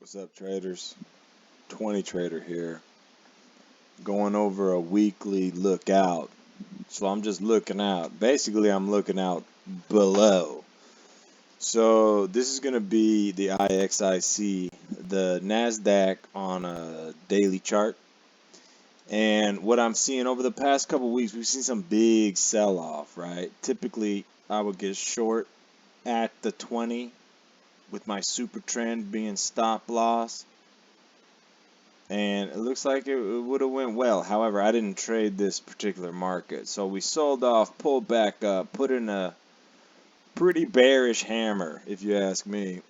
What's up, traders? 20 Trader here, going over a weekly lookout. So I'm just looking out. Basically, I'm looking out below. So this is going to be the IXIC, the NASDAQ on a daily chart. And what I'm seeing over the past couple weeks, we've seen some big sell-off, right? Typically, I would get short at the 20 with my super trend being stop loss. And it looks like it would have went well. However, I didn't trade this particular market. So we sold off, pulled back up, put in a pretty bearish hammer, if you ask me,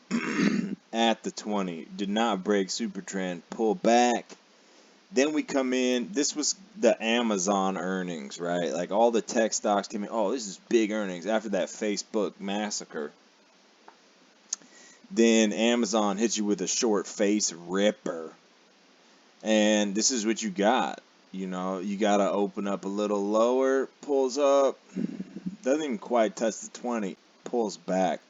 at the 20. Did not break super trend, pull back. Then we come in. This was the Amazon earnings, right? Like all the tech stocks came in. Oh, this is big earnings after that Facebook massacre. Then Amazon hits you with a short face ripper. And this is what you got. You know, you got to open up a little lower, pulls up, doesn't even quite touch the 20, pulls back.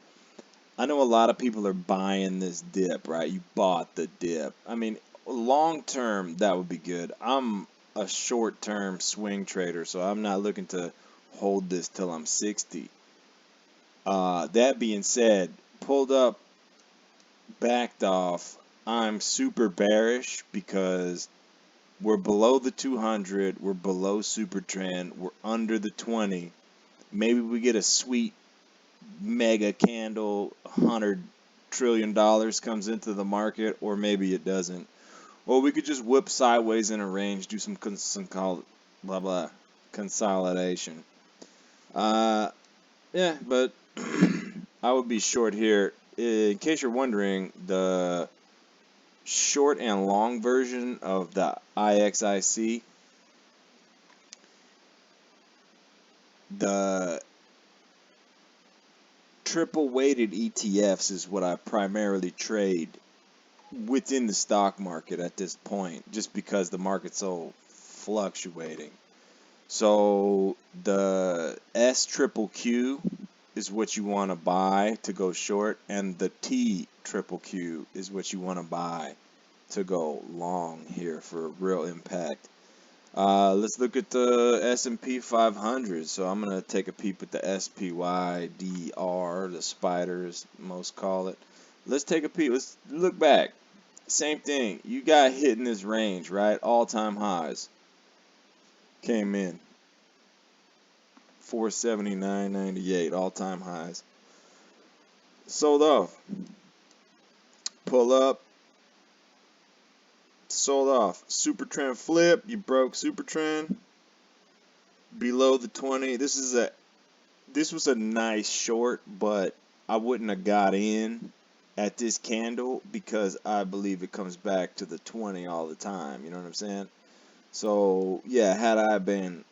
I know a lot of people are buying this dip, right? You bought the dip. I mean, long term, that would be good. I'm a short term swing trader, so I'm not looking to hold this till I'm 60. That being said, pulled up, backed off. I'm super bearish because we're below the 200, we're below super trend, we're under the 20. Maybe we get a sweet mega candle, $100 trillion comes into the market, or maybe it doesn't. Or we could just whip sideways in a range, do some consolidation. Yeah, but I would be short here. In case you're wondering, the short and long version of the IXIC, the triple weighted ETFs is what I primarily trade within the stock market at this point, just because the market's so fluctuating. So the SQQQ is what you want to buy to go short, and the TQQQ is what you want to buy to go long here for real impact. Let's look at the S&P 500. So I'm going to take a peep at the SPYDR, the spiders, most call it. Let's take a peep. Let's look back. Same thing. You got hit in this range, right? All-time highs. Came in. 479.98, all-time highs. Sold off. Pull up. Sold off. Super trend flip. You broke super trend. Below the 20. This was a nice short, but I wouldn't have got in at this candle because I believe it comes back to the 20 all the time. You know what I'm saying? So yeah, had I been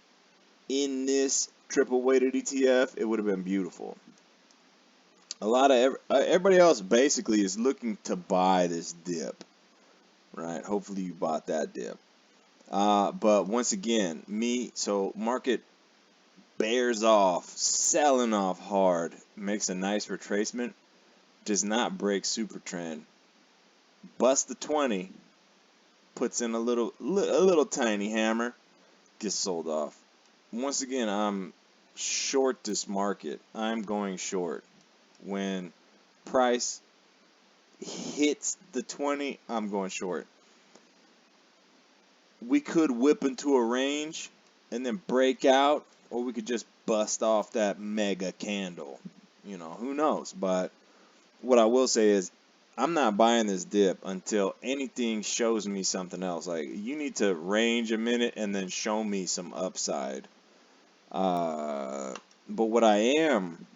in this triple weighted ETF, it would have been beautiful. A lot of everybody else basically is looking to buy this dip, right? Hopefully you bought that dip. But once again, so market bears off, selling off hard, makes a nice retracement, does not break super trend, busts the 20, puts in a little tiny hammer, gets sold off. Once again, I'm short this market. I'm going short. When price hits the 20, I'm going short. We could whip into a range and then break out, or we could just bust off that mega candle. You know, who knows? But what I will say is I'm not buying this dip until anything shows me something else. Like, you need to range a minute and then show me some upside. But what I am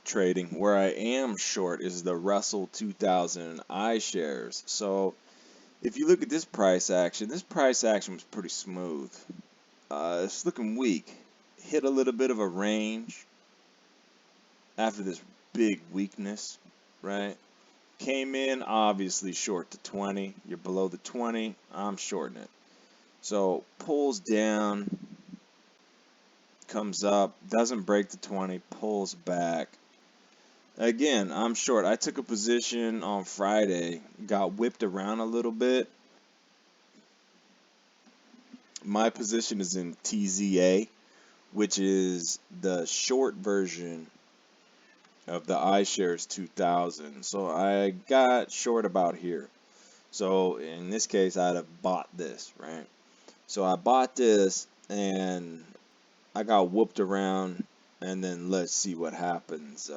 trading, where I am short, is the Russell 2000 iShares. So if you look at this price action was pretty smooth. It's looking weak. Hit a little bit of a range after this big weakness, right? Came in obviously short to 20. You're below the 20. I'm shorting it. So pulls down, comes up, doesn't break the 20, pulls back. Again, I'm short. I took a position on Friday, got whipped around a little bit. My position is in TZA, which is the short version of the iShares 2000. So I got short about here. So in this case, I'd have bought this, right? So I bought this and I got whooped around, and then let's see what happens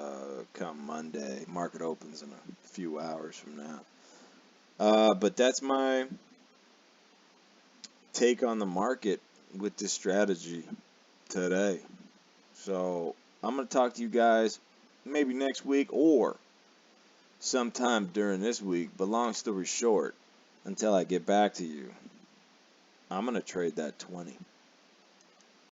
come Monday. Market opens in a few hours from now. But that's my take on the market with this strategy today. So I'm going to talk to you guys maybe next week or sometime during this week. But long story short, until I get back to you, I'm going to trade that 20.